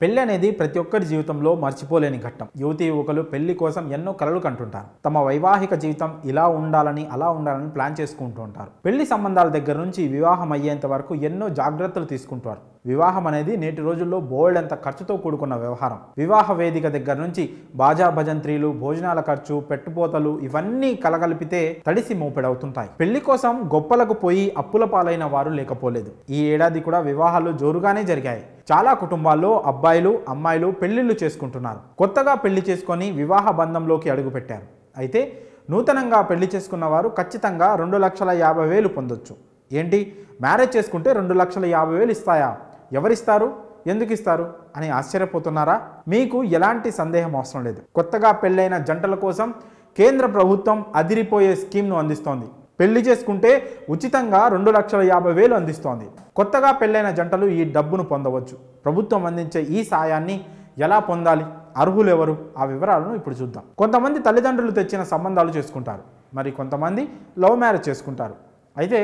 పెళ్లి అనేది ప్రతి ఒక్కరి జీవితంలో మర్చిపోలేని ఘట్టం. యువతి యువకులు పెళ్లి కోసం ఎన్నో కలలు కంటుంటారు. తమ వైవాహిక జీవితం ఇలా ఉండాలని అలా ఉండాలని ప్లాన్ చేసుకుంటూ ఉంటారు. పెళ్లి సంబంధాల దగ్గర నుంచి వివాహం అయ్యేంత వరకు ఎన్నో జాగ్రత్తలు తీసుకుంటారు. వివాహం అనేది నేటి రోజుల్లో బోల్డంత ఖర్చుతో కూడుకున్న వ్యవహారం. వివాహ వేదిక దగ్గర నుంచి బాజా భజంత్రీలు, భోజనాల ఖర్చు, పెట్టుపోతలు ఇవన్నీ కలగలిపితే తడిసి మోపెడవుతుంటాయి. పెళ్లి కోసం గొప్పలకు పోయి అప్పుల పాలైన వారు లేకపోలేదు. ఈ ఏడాది కూడా వివాహాలు జోరుగానే జరిగాయి. చాలా కుటుంబాల్లో అబ్బాయిలు అమ్మాయిలు పెళ్లిళ్లు చేసుకుంటున్నారు. కొత్తగా పెళ్లి చేసుకొని వివాహ బంధంలోకి అడుగుపెట్టారు. అయితే నూతనంగా పెళ్లి చేసుకున్న వారు ఖచ్చితంగా 2,50,000 పొందొచ్చు. ఏంటి, మ్యారేజ్ చేసుకుంటే 2,50,000 ఇస్తాయా? ఎవరిస్తారు, ఎందుకు ఇస్తారు అని ఆశ్చర్యపోతున్నారా? మీకు ఎలాంటి సందేహం అవసరం లేదు. కొత్తగా పెళ్ళైన జంటల కోసం కేంద్ర ప్రభుత్వం అదిరిపోయే స్కీమ్ను అందిస్తోంది. పెళ్లి చేసుకుంటే ఉచితంగా 2,50,000 అందిస్తోంది. కొత్తగా పెళ్ళైన జంటలు ఈ డబ్బును పొందవచ్చు. ప్రభుత్వం అందించే ఈ సాయాన్ని ఎలా పొందాలి, అర్హులు ఎవరు, ఆ వివరాలను ఇప్పుడు చూద్దాం. కొంతమంది తల్లిదండ్రులు తెచ్చిన సంబంధాలు చేసుకుంటారు, మరి కొంతమంది లవ్ మ్యారేజ్ చేసుకుంటారు. అయితే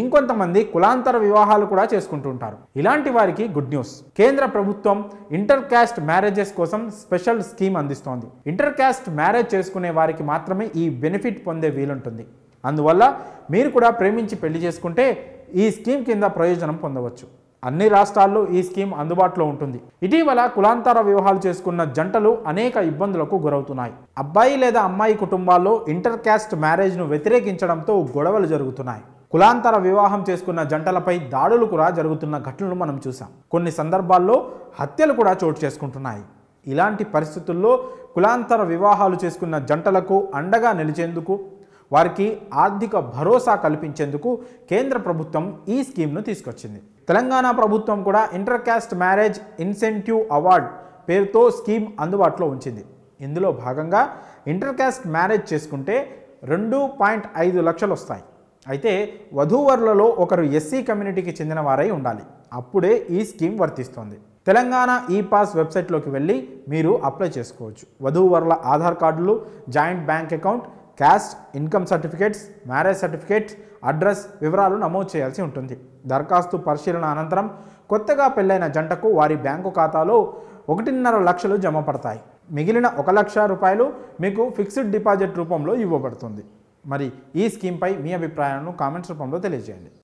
ఇంకొంతమంది కులాంతర వివాహాలు కూడా చేసుకుంటూ ఉంటారు. ఇలాంటి వారికి గుడ్ న్యూస్. కేంద్ర ప్రభుత్వం ఇంటర్ క్యాస్ట్ మ్యారేజెస్ కోసం స్పెషల్ స్కీమ్ అందిస్తోంది. ఇంటర్ క్యాస్ట్ మ్యారేజ్ చేసుకునే వారికి మాత్రమే ఈ బెనిఫిట్ పొందే వీలుంటుంది. అందువల్ల మీరు కూడా ప్రేమించి పెళ్లి చేసుకుంటే ఈ స్కీమ్ కింద ప్రయోజనం పొందవచ్చు. అన్ని రాష్ట్రాల్లో ఈ స్కీమ్ అందుబాటులో ఉంటుంది. ఇటీవల కులాంతర వివాహాలు చేసుకున్న జంటలు అనేక ఇబ్బందులకు గురవుతున్నాయి. అబ్బాయి లేదా అమ్మాయి కుటుంబాల్లో ఇంటర్ క్యాస్ట్ మ్యారేజ్ను వ్యతిరేకించడంతో గొడవలు జరుగుతున్నాయి. కులాంతర వివాహం చేసుకున్న జంటలపై దాడులు కూడా జరుగుతున్న ఘటనలు మనం చూసాం. కొన్ని సందర్భాల్లో హత్యలు కూడా చోటు చేసుకుంటున్నాయి. ఇలాంటి పరిస్థితుల్లో కులాంతర వివాహాలు చేసుకున్న జంటలకు అండగా నిలిచేందుకు, వారికి ఆర్థిక భరోసా కల్పించేందుకు కేంద్ర ప్రభుత్వం ఈ స్కీమ్ను తీసుకొచ్చింది. తెలంగాణ ప్రభుత్వం కూడా inter caste marriage incentive award పేరుతో స్కీమ్ అందుబాటులో ఉంచింది. ఇందులో భాగంగా ఇంటర్ క్యాస్ట్ మ్యారేజ్ చేసుకుంటే 2.5 లక్షలు వస్తాయి. అయితే వధూవరులలో ఒకరు ఎస్సీ కమ్యూనిటీకి చెందిన వారై ఉండాలి. అప్పుడే ఈ స్కీమ్ వర్తిస్తుంది. తెలంగాణ ఈపాస్ వెబ్సైట్లోకి వెళ్ళి మీరు అప్లై చేసుకోవచ్చు. వధూవరుల ఆధార్ కార్డులు, joint bank account, caste, income certificates, marriage certificates, address వివరాలు నమోదు చేయాల్సి ఉంటుంది. దరఖాస్తు పరిశీలన అనంతరం కొత్తగా పెళ్ళైన జంటకు వారి బ్యాంకు ఖాతాలో 1.5 లక్షలు జమ పడతాయి. మిగిలిన 1 లక్ష రూపాయలు మీకు ఫిక్స్డ్ డిపాజిట్ రూపంలో ఇవ్వబడుతుంది. మరి ఈ స్కీమ్పై మీ అభిప్రాయాలను కామెంట్స్ రూపంలో తెలియజేయండి.